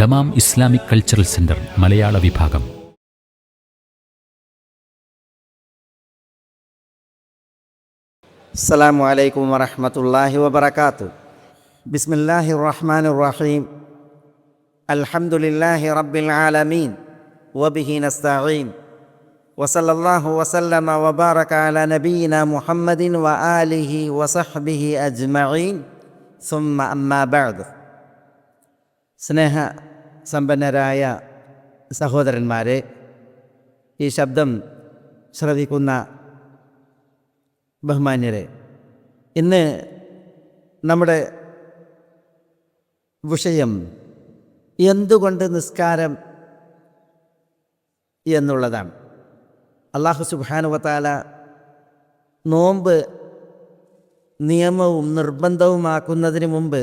Dammam Islamic cultural centre മലയാള വിഭാഗം. അസ്സലാമു അലൈക്കും വറഹ്മത്തുള്ളാഹി വബറകാതുഹു. ബിസ്മില്ലാഹിർ റഹ്മാനിർ റഹീം. അൽഹംദുലില്ലാഹി റബ്ബിൽ ആലമീൻ വബിഹി നസ്തഈൻ വസല്ലല്ലാഹു വസല്ലമ വബാറക അലാ നബിയിനാ മുഹമ്മദിൻ വആലിഹി വസഹ്ബിഹി അജ്മഈൻ. സുമ്മ അമ്മാ ബഅദ്. സ്നേഹ സമ്പന്നരായ സഹോദരന്മാരെ, ഈ ശബ്ദം ശ്രവിക്കുന്ന ബഹുമാന്യരെ, ഇന്ന് നമ്മുടെ വിഷയം എന്തുകൊണ്ട് നിസ്കാരം എന്നുള്ളതാണ്. അല്ലാഹു സുബ്ഹാനഹു വ തആല നോമ്പ് നിയമവും നിർബന്ധവുമാക്കുന്നതിന് മുമ്പ്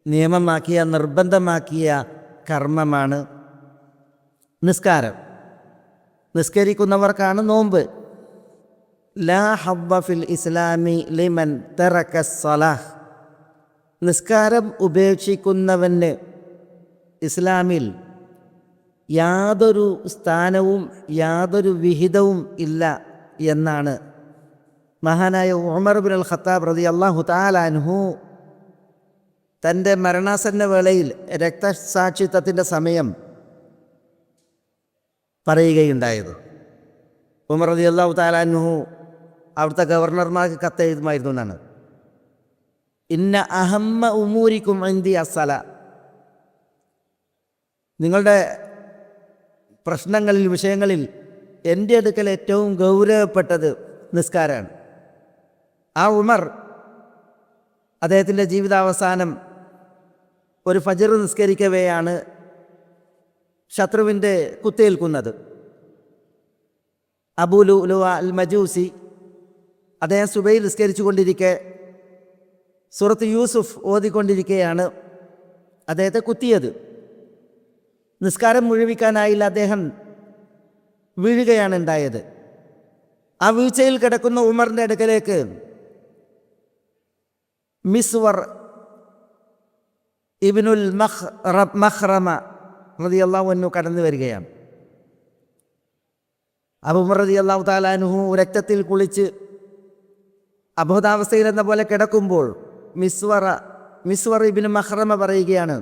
നിയമമാക്കിയ, നിർബന്ധമാക്കിയ കർമ്മമാണ് നിസ്കാരം. നിസ്കരിക്കുന്നവർക്കാണ് നോമ്പ്. ലാ ഹബ്ബ ഫിൽ ഇസ്ലാമി ലിമൻ തറക സ്വലാഹ്. നിസ്കാരം ഉപേക്ഷിക്കുന്നവന് ഇസ്ലാമിൽ യാതൊരു സ്ഥാനവും യാതൊരു വിഹിതവും ഇല്ല എന്നാണ് മഹാനായ ഉമർ ഇബ്നുൽ ഖത്താബ് റളിയല്ലാഹു തആല അൻഹു തൻ്റെ മരണാസന്ന വേളയിൽ രക്തസാക്ഷിത്വത്തിൻ്റെ സമയം പറയുകയുണ്ടായത്. ഉമർ റളിയല്ലാഹു തആല അൻഹു അവിടുത്തെ ഗവർണർമാർക്ക് കത്തെഴുതുമായിരുന്നു എന്നാണ്. ഇന്ന അഹമ്മ ഉമൂരിക്കും ഇൻദി അസ്സല. നിങ്ങളുടെ പ്രശ്നങ്ങളിൽ, വിഷയങ്ങളിൽ എൻ്റെ അടുക്കൽ ഏറ്റവും ഗൗരവപ്പെട്ടത് നിസ്കാരമാണ്. ആ ഉമർ അദ്ദേഹത്തിൻ്റെ ജീവിതാവസാനം ഒരു ഫജ്ർ നിസ്കരിക്കവെയാണ് ശത്രുവിൻ്റെ കുത്തേൽക്കുന്നത്. അബൂ ലുഅ്ലുഅ അൽ മജൂസി അദ്ദേഹം സുബൈൽ നിസ്കരിച്ചു കൊണ്ടിരിക്കെ സൂറത്ത് യൂസുഫ് ഓതിക്കൊണ്ടിരിക്കെയാണ് അദ്ദേഹത്തെ കുത്തിയത്. നിസ്കാരം മുഴുവിക്കാനായില്ല, അദ്ദേഹം വീഴുകയാണ് ഉണ്ടായത്. ആ വീഴ്ചയിൽ കിടക്കുന്ന ഉമറിൻ്റെ അടുക്കലേക്ക് മിസ്വർ ഇബ്നുൽ മഖ്റമ റളിയല്ലാഹു അൻഹു കടന്നു വരികയാണ്. അബൂ ഉമർ റളിയല്ലാഹു തആല അൻഹു രക്തത്തിൽ കുളിച്ച് അബോധാവസ്ഥയിൽ എന്ന പോലെ കിടക്കുമ്പോൾ മിസ്വർ ഇബ്നു മഖ്റമ പറയുകയാണ്,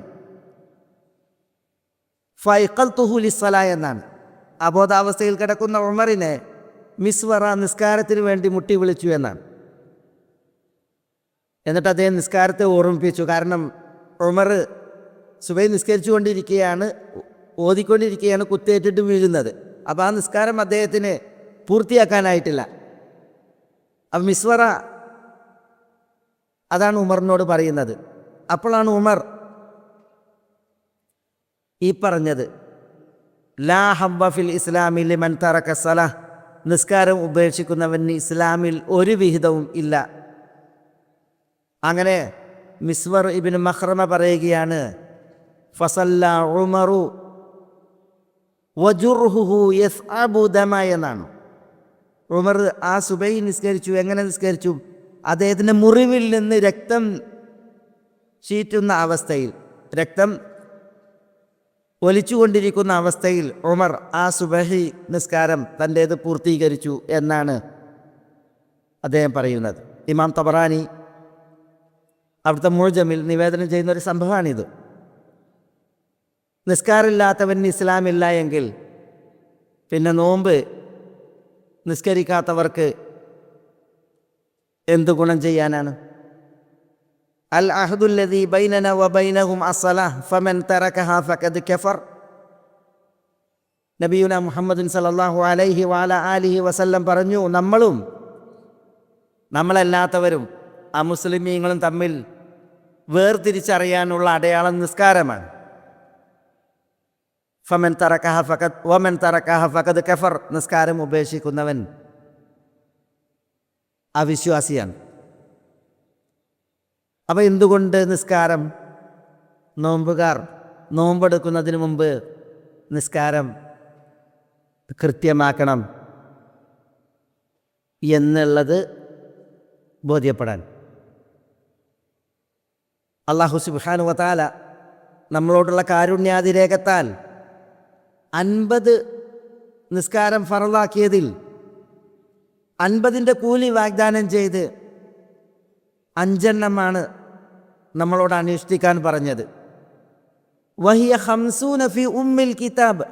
ഫൈഖൽതുഹു ലിസ്സലാ എന്നാണ്. അബോധാവസ്ഥയിൽ കിടക്കുന്ന ഉമറിനെ മിസ്വറ നിസ്കാരത്തിന് വേണ്ടി മുട്ടി വിളിച്ചു എന്നാണ്. എന്നിട്ട് അദ്ദേഹം നിസ്കാരത്തെ ഓർമ്മിപ്പിച്ചു. കാരണം ഉമർ സുബൈ നിസ്കരിച്ചു കൊണ്ടിരിക്കുകയാണ്, ഓതിക്കൊണ്ടിരിക്കുകയാണ് കുത്തേറ്റിട്ട് വീഴുന്നത്. അപ്പോൾ ആ നിസ്കാരം അദ്ദേഹത്തിന് പൂർത്തിയാക്കാനായിട്ടില്ല. അപ്പം മിസ്വറ അതാണ് ഉമറിനോട് പറയുന്നത്. അപ്പോഴാണ് ഉമർ ഈ പറഞ്ഞത്, ലാ ഹബ്ബ ഫിൽ ഇസ്ലാമി ലിമൻ തറക സ്വലാഹ്. നിസ്കാരം ഉപേക്ഷിക്കുന്നവന് ഇസ്ലാമിൽ ഒരു വിഹിതവും ഇല്ല. അങ്ങനെ മിസ്വർ ഇബ്നു മഖ്റമ പറയുകയാണ്, ഫസല്ല ഉമറു വജുർഹുഹു യസ്അബു ദമ എന്നാണ്. ഉമർ ആ സുബൈ നിസ്കരിച്ചു. എങ്ങനെ നിസ്കരിച്ചു? അദ്ദേഹത്തിൻ്റെ മുറിവിൽ നിന്ന് രക്തം ചീറ്റുന്ന അവസ്ഥയിൽ, രക്തം ഒലിച്ചുകൊണ്ടിരിക്കുന്ന അവസ്ഥയിൽ ഉമർ ആ സുബഹി നിസ്കാരം തൻ്റേത് പൂർത്തീകരിച്ചു എന്നാണ് അദ്ദേഹം പറയുന്നത്. ഇമാം തബറാനി അവിടുത്തെ മുഅ്ജമിൽ നിവേദനം ചെയ്യുന്നൊരു സംഭവമാണിത്. നിസ്കാരമില്ലാത്തവന് ഇസ്ലാമില്ല എങ്കിൽ പിന്നെ നോമ്പ് നിസ്കരിക്കാത്തവർക്ക് എന്തു ഗുണം ചെയ്യാനാണ്? അൽ അഹ്ദുല്ലദീ ബൈനനാ വബൈനഹും അസ്സലാഹ് ഫമൻ തറകഹാ ഫഖദ് കഫർ. നബിയുനാ മുഹമ്മദ് സല്ലല്ലാഹു അലൈഹി വഅലാ ആലിഹി വസല്ലം പറഞ്ഞു, നമ്മളും നമ്മളല്ലാത്തവരും അമുസ്ലിമീങ്ങളും തമ്മിൽ വേർതിരിച്ചറിയാനുള്ള അടയാളം നിസ്കാരമാണ്. ഫമൻ തറകഹാ ഫഖദ് വമൻ തറകഹാ ഫഖദ് കഫർ. നിസ്കാരം ഉപേക്ഷിക്കുന്നവൻ അവിശ്വാസിയാണ്. അപ്പോൾ എന്തുകൊണ്ട് നിസ്കാരം? നോമ്പുകാർ നോമ്പെടുക്കുന്നതിന് മുമ്പ് നിസ്കാരം കൃത്യമാക്കണം എന്നുള്ളത് ബോധ്യപ്പെടാൻ. അല്ലാഹു സുബ്ഹാനഹു വ തആല നമ്മളോടുള്ള കാരുണ്യാതിരേകത്താൽ 50 നിസ്കാരം ഫറലാക്കിയതിൽ 50ൻ്റെ കൂലി വാഗ്ദാനം ചെയ്ത് 5 എണ്ണമാണ് നമ്മളോട് അനുഷ്ഠിക്കാൻ പറഞ്ഞത്. വഹിയ 50 ഫി ഉമ്മിൽ കിതാബ്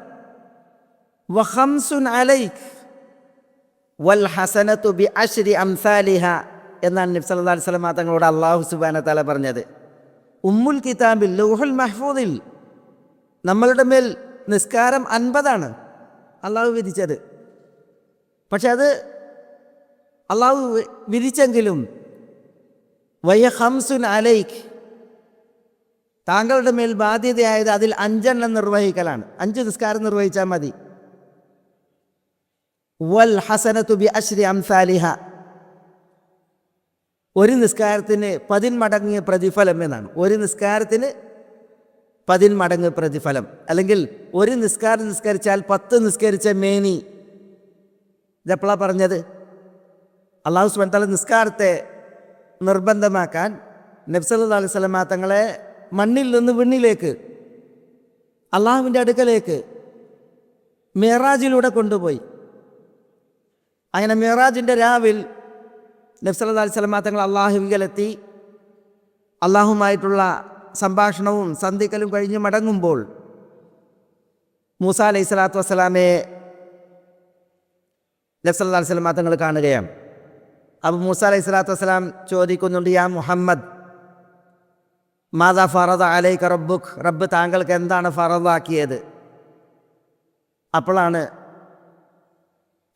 വ 50 അലൈക് വൽ ഹസനതു ബി അശ്രി അംസാലിഹ എന്നാണ് നബി സല്ലല്ലാഹു അലൈഹി വസല്ലം തങ്ങളോട് അല്ലാഹു സുബ്ഹാനഹു വ തആല പറഞ്ഞത്. ഉമ്മുൽ കിതാബിൽ ലൗഹുൽ മഹ്ഫൂദിൽ നമ്മളുടെ മേൽ നിസ്കാരം 50 അള്ളാഹു വിധിച്ചത്. പക്ഷെ അത് അള്ളാഹു വിധിച്ചെങ്കിലും വയ്യ 50 അലൈക് താങ്കളുടെ മേൽ ബാധ്യതയായത് അതിൽ 5 എണ്ണം നിർവഹിക്കലാണ്. 5 നിസ്കാരം നിർവഹിച്ചാൽ മതി. വൽ ഹസനതു ബി അശ്രി അംസാലിഹ, ഒരു നിസ്കാരത്തിന് 10 മടങ്ങ് പ്രതിഫലം എന്നാണ്. ഒരു നിസ്കാരത്തിന് 10 മടങ്ങ് പ്രതിഫലം, അല്ലെങ്കിൽ ഒരു നിസ്കാരം നിസ്കരിച്ചാൽ 10 നിസ്കരിച്ച മേനി. ഇതെപ്പോഴാണ് പറഞ്ഞത്? അല്ലാഹു സുബ്ഹാനഹു വ തആല നിസ്കാരത്തെ നിർബന്ധമാക്കാൻ നബി സല്ലല്ലാഹു അലൈഹി വസല്ലം തങ്ങളെ മണ്ണിൽ നിന്ന് വിണ്ണിലേക്ക്, അള്ളാഹുവിൻ്റെ അടുക്കലേക്ക് മിഅ്റാജിലൂടെ കൊണ്ടുപോയി. അങ്ങനെ മിഅ്റാജിൻ്റെ രാവിൽ നബി സല്ലല്ലാഹു അലൈഹി വസല്ലം തങ്ങൾ അള്ളാഹുവിങ്കലെത്തി. അള്ളാഹുമായിട്ടുള്ള സംഭാഷണവും സന്ധിക്കലും കഴിഞ്ഞ് മടങ്ങുമ്പോൾ മൂസാ അലൈഹി സ്വലാത്തു വസ്സലാമയെ നബി സല്ലല്ലാഹു അലൈഹി വസല്ലം തങ്ങൾ കാണുകയാണ്. അപ്പോൾ മൂസാ അലൈഹി സ്വലാത്തു വസ്സലാം ചോദിക്കുന്നുണ്ട്, യാ മുഹമ്മദ് മാദാ ഫറദ അലൈക റബ്ബുക്, റബ്ബ് താങ്കൾക്ക് എന്താണ് ഫറദാക്കിയത്? അപ്പോഴാണ്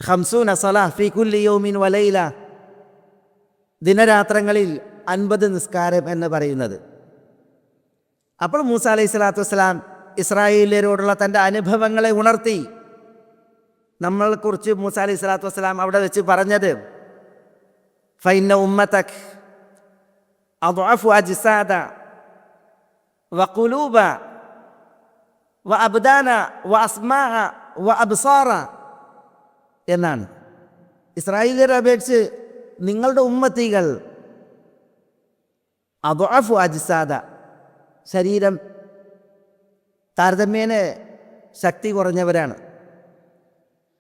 50 സ്വലാഹ് ഫീ കുല്ലി യൗമിൻ വലൈല, ദിനരാത്രങ്ങളിൽ 50 നിസ്കാരം എന്ന് പറയുന്നത്. അപ്പോൾ മൂസാ അലൈഹി സ്വലാത്തു വസ്സലാം ഇസ്രായേലിയരോടുള്ള തൻ്റെ അനുഭവങ്ങളെ ഉണർത്തി. നമ്മളെക്കുറിച്ച് മൂസാ അലൈഹി സ്വലാത്തു വസ്സലാം അവിടെ വെച്ച് പറഞ്ഞത്, ഫൈന്ന ഉമ്മതക് അദ്അഫു അജ്സാദ വ ഖുലൂബ വ അബ്ദാന വ അസ്മാഅ വ അബ്സാറ എന്നാണ്. ഇസ്രായേലിയരെ അപേക്ഷിച്ച് നിങ്ങളുടെ ഉമ്മത്തികൾ അദ്അഫു അജ്സാദ, ശരീരം താരതമ്യേന ശക്തി കുറഞ്ഞവരാണ്.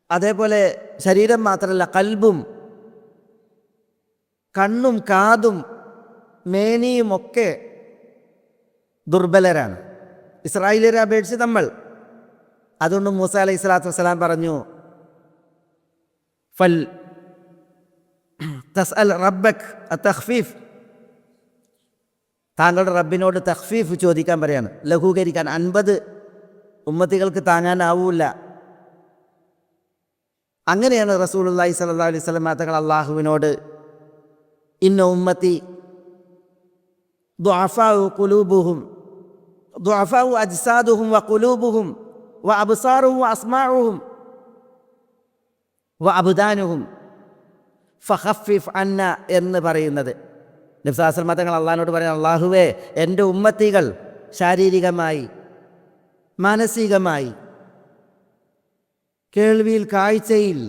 അതേപോലെ ശരീരം മാത്രമല്ല, കൽബും കണ്ണും കാതും മേനിയുമൊക്കെ ദുർബലരാണ് ഇസ്രായേലിയരെ അപേക്ഷിച്ച് നമ്മൾ. അതുകൊണ്ട് മൂസാ അലൈഹി സ്വലാത്തു വസ്സലാം പറഞ്ഞു, ഫൽ തസ്അൽ റബ്ബക് അത്തഖ്ഫീഫ്, താങ്കളുടെ റബ്ബിനോട് തഖ്ഫീഫ് ചോദിക്കാൻ പറയാണ്, ലഘൂകരിക്കാൻ. 50 ഉമ്മത്തികൾക്ക് താങ്ങാനാവൂല. അങ്ങനെയാണ് റസൂലുള്ളാഹി സ്വല്ലല്ലാഹു അലൈഹി വസല്ലം തങ്ങൾ അള്ളാഹുവിനോട് ഇന്ന ഉമ്മത്തി ദുഅഫാഉ ഖുലൂബുഹും ദുഅഫാഉ അജ്സാദുഹും വ ഖുലൂബുഹും വ അബ്സാറുഹും വ അസ്മാഉഹും വ അബ്ദാനുഹും ഫഖഫിഫ് അന്ന എന്ന് പറയുന്നത്. നബി സല്ലല്ലാഹു അലൈഹി വസല്ലം തങ്ങൾ അള്ളാഹിനോട് പറയുന്നത്, അള്ളാഹുവേ, എൻ്റെ ഉമ്മത്തികൾ ശാരീരികമായി, മാനസികമായി, കേൾവിയിൽ, കാഴ്ചയിൽ,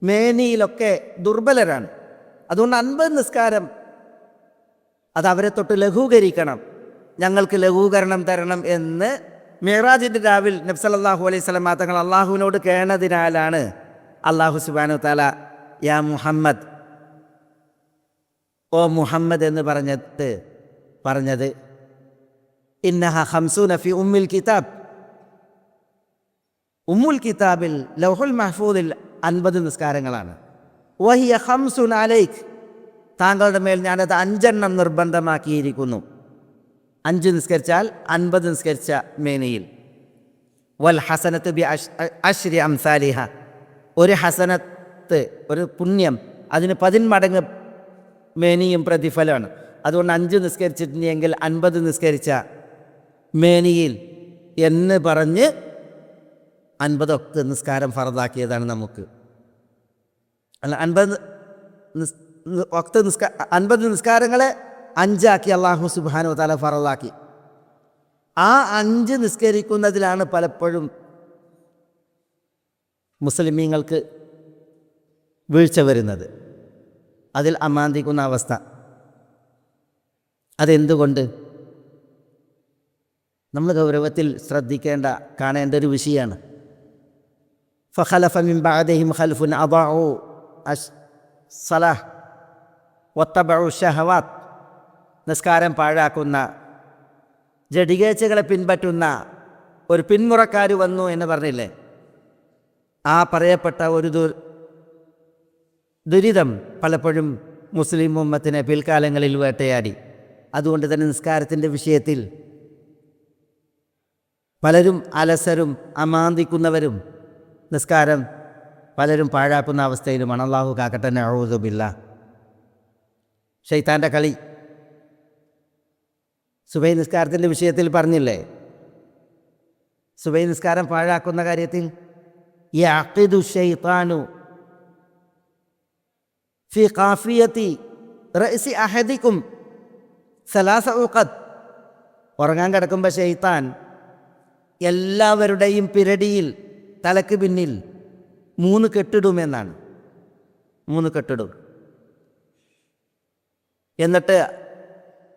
മേനിയിലൊക്കെ ദുർബലരാണ്. അതുകൊണ്ട് 50 നിസ്കാരം അത് അവരെ തൊട്ട് ലഘൂകരിക്കണം, ഞങ്ങൾക്ക് ലഘൂകരണം തരണം എന്ന് മിഅ്റാജിൻ്റെ രാവിൽ നബി സല്ലല്ലാഹു അലൈഹി വസല്ലം തങ്ങൾ അള്ളാഹുവിനോട് കേണതിനാലാണ് അള്ളാഹു സുബ്ഹാനഹു വ തആല യാ മുഹമ്മദ്, ഓ മുഹമ്മദ് എന്ന് പറഞ്ഞത് ഇന്നഹ 50 ഫി ഉമ്മിൽ കിതാബ്, ഉമ്മുൽ കിതാബിൽ ലൗഹുൽ മഹ്ഫൂദിൽ 50 നിസ്കാരങ്ങളാണ്. വഹിയ 50 അലൈക്, താങ്കളുടെ മേൽ ഞാനത് 5 എണ്ണം നിർബന്ധമാക്കിയിരിക്കുന്നു. 5 നിസ്കരിച്ചാൽ 50 നിസ്കരിച്ച മേനിയിൽ. വൽ ഹസനത്ത് ബി അശ്രി അംസാലിഹ, ഒരു ഹസനത്ത്, ഒരു പുണ്യം, അതിന് 10 മടങ്ങ് മേനിയും പ്രതിഫലമാണ്. അതുകൊണ്ട് 5 നിസ്കരിച്ചിട്ടുണ്ടെങ്കിൽ 50 നിസ്കരിച്ച മേനിയിൽ എന്ന് പറഞ്ഞ് 50 നിസ്കാരം ഫറദാക്കിയതാണ് നമുക്ക്. അല്ല, 50 നിസ്കാരങ്ങളെ 5 ആക്കി അല്ലാഹു സുബ്ഹാനഹു വ തആല ഫറദാക്കി. ആ 5 നിസ്കരിക്കുന്നതിലാണ് പലപ്പോഴും മുസ്ലിമീങ്ങൾക്ക് വീഴ്ച വരുന്നത്, അതിൽ അമാന്തിക്കുന്ന അവസ്ഥ. അതെന്തുകൊണ്ട്? നമ്മൾ ഗൗരവത്തിൽ ശ്രദ്ധിക്കേണ്ട കാണേണ്ട ഒരു വിഷയമാണ്. ഫഖലഫ മിൻ ബഅദിഹിം ഖൽഫുൻ അദാഉ അസ്സലാഹ് വത്തബഉ ശഹവാത്ത്. നിസ്കാരം പാഴാക്കുന്ന, ജഡികേച്ഛകളെ പിൻപറ്റുന്ന ഒരു പിന്മുറക്കാർ വന്നു എന്ന് പറഞ്ഞില്ലേ? ആ പറയപ്പെട്ട ഒരു ദുരിതം പലപ്പോഴും മുസ്ലിം ഉമ്മത്തിനെ പിൽക്കാലങ്ങളിൽ വേട്ടയാടി. അതുകൊണ്ട് തന്നെ നിസ്കാരത്തിൻ്റെ വിഷയത്തിൽ പലരും അലസരും അമാന്തിക്കുന്നവരും നിസ്കാരം പലരും പാഴാക്കുന്ന അവസ്ഥയിലുമാണ്. അല്ലാഹു കാക്കട്ടെ, നഊദു ബില്ലാഹ്. ശൈത്താൻ്റെ കളി സുബൈ നിസ്കാരത്തിൻ്റെ വിഷയത്തിൽ പറഞ്ഞില്ലേ? സുബൈ നിസ്കാരം പാഴാക്കുന്ന കാര്യത്തിൽ യഅഖിദു ശൈത്താനു ഫി ഖാഫിയത്തി റഅസി അഹദികും സലാസ ഉഖദ്. ഉറങ്ങാൻ കിടക്കുമ്പോൾ ശൈത്താൻ എല്ലാവരുടെയും പിരടിയിൽ തലക്ക് പിന്നിൽ 3 കെട്ടിടുമെന്നാണ്. 3 കെട്ടിടും. എന്നിട്ട്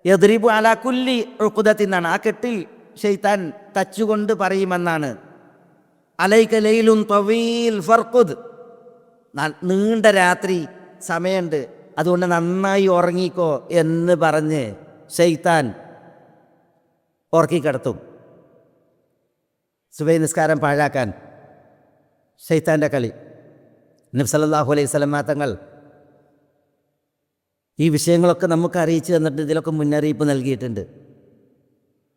യദ്രിബു അലാ കുല്ലി ഉഖ്ദത്തിന്നാണ്. ആ കെട്ടിൽ ശൈത്താൻ തച്ചുകൊണ്ട് പറയുമെന്നാണ്, അലൈക ലൈലുൻ തവീൽ ഫർഖുദ്. നീണ്ട രാത്രി സമയമുണ്ട്, അതുകൊണ്ട് നന്നായി ഉറങ്ങിക്കോ എന്ന് പറഞ്ഞ് ശൈത്താൻ ഉറക്കിക്കിടത്തും. സുബൈ നിസ്കാരം പാഴാക്കാൻ ശൈത്താൻ്റെ കളി. നബി സല്ലല്ലാഹു അലൈഹി വസല്ലം തങ്ങൾ ഈ വിഷയങ്ങളൊക്കെ നമുക്ക് അറിയിച്ചു തന്നിട്ട് ഇതിലൊക്കെ മുന്നറിയിപ്പ് നൽകിയിട്ടുണ്ട്.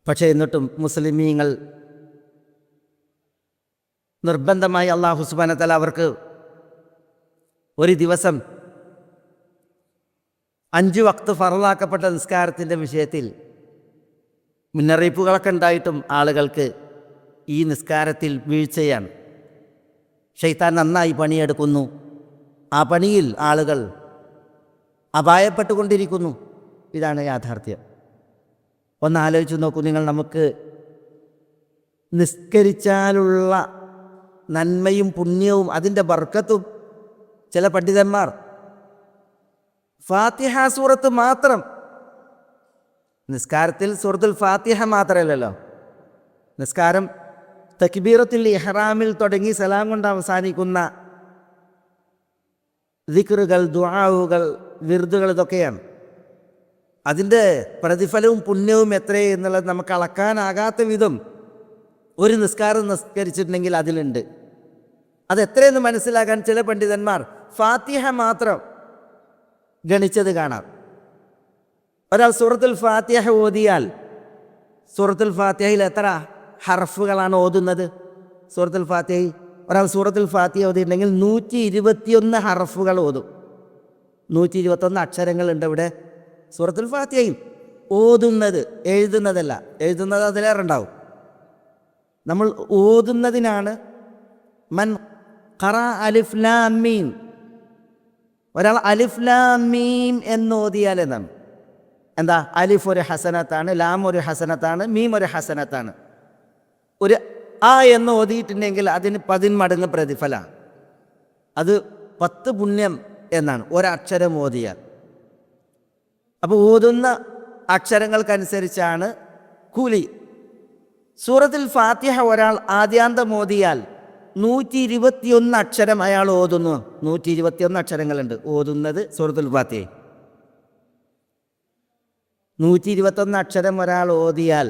പക്ഷേ എന്നിട്ടും മുസ്ലിമീങ്ങൾ നിർബന്ധമായി അല്ലാഹു സുബ്ഹാനഹു വ തആല അവർക്ക് ഒരു ദിവസം 5 വക്ത് ഫർളാക്കപ്പെട്ട നിസ്കാരത്തിൻ്റെ വിഷയത്തിൽ മുന്നറിയിപ്പുകളൊക്കെ ഉണ്ടായിട്ടും ആളുകൾക്ക് ഈ നിസ്കാരത്തിൽ വീഴ്ചയാണ്. ശൈത്താൻ നന്നായി പണിയെടുക്കുന്നു. ആ പണിയിൽ ആളുകൾ അപായപ്പെട്ടുകൊണ്ടിരിക്കുന്നു. ഇതാണ് യാഥാർത്ഥ്യം. ഒന്ന് ആലോചിച്ച് നോക്കൂ നിങ്ങൾ. നമുക്ക് നിസ്കരിച്ചാലുള്ള നന്മയും പുണ്യവും അതിൻ്റെ ബർക്കത്തും ചില പണ്ഡിതന്മാർ ഫാത്തിഹ സൂറത്ത് മാത്രം, നിസ്കാരത്തിൽ സൂറത്തുൽ ഫാത്തിഹ മാത്രമല്ലല്ലോ, നിസ്കാരം തക്ബീറത്തുൽ ഇഹ്റാമിൽ തുടങ്ങി സലാം കൊണ്ട് അവസാനിക്കുന്ന ദിക്റുകൾ, ദുആഉകൾ, വിർദുകൾ, ഇതൊക്കെയാണ്. അതിൻ്റെ പ്രതിഫലവും പുണ്യവും എത്രയേ എന്നുള്ളത് നമുക്ക് അളക്കാനാകാത്ത വിധം ഒരു നിസ്കാരം നിസ്കരിച്ചിട്ടുണ്ടെങ്കിൽ അതിലുണ്ട്. അതെത്രയെന്ന് മനസ്സിലാക്കാൻ ചില പണ്ഡിതന്മാർ ഫാത്തിഹ മാത്രം ഗണിച്ചത് കാണാം. ഒരാൾ സൂറത്തുൽ ഫാത്തിഹ ഓതിയാൽ സൂറത്തുൽ ഫാത്തിഹയിൽ എത്ര ഹർഫുകളാണ് ഓതുന്നത്? സൂറത്തുൽ ഫാത്തിഹയിൽ ഒരാൾ സൂറത്തുൽ ഫാത്തിഹ ഓതിയിട്ടുണ്ടെങ്കിൽ 121 ഹർഫുകൾ ഓതും. 121 അക്ഷരങ്ങളുണ്ട് ഇവിടെ സൂറത്തുൽ ഫാത്തിഹയിൽ. ഓതുന്നത്, എഴുതുന്നതല്ല. എഴുതുന്നത് അതിലേറെ ഉണ്ടാവും. നമ്മൾ ഓതുന്നതിനാണ് മൻ ഖറ അലിഫ് ലാം മീം. ഒരാൾ അലിഫ് ലാം മീം എന്ന് ഓതിയാൽ എന്നാണ്. എന്താ? അലിഫ് ഒരു ഹസനത്താണ്, ലാം ഒരു ഹസനത്താണ്, മീം ഒരു ഹസനത്താണ്. ഒരു ആ എന്ന് ഓതിയിട്ടുണ്ടെങ്കിൽ അതിന് 10 മടങ്ങ് പ്രതിഫലമാണ്. അത് 10 പുണ്യം എന്നാണ് ഒരക്ഷരം ഓതിയാൽ. അപ്പോൾ ഓതുന്ന അക്ഷരങ്ങൾക്കനുസരിച്ചാണ് കൂലി. സൂറത്തുൽ ഫാത്തിഹ ഒരാൾ ആദ്യാന്തം ഓതിയാൽ 121 അക്ഷരം അയാൾ ഓതുന്നു. 121 അക്ഷരങ്ങളുണ്ട് ഓതുന്നത് സൂറത്തുൽ ഫാത്തിഹ. 121 അക്ഷരം ഒരാൾ ഓതിയാൽ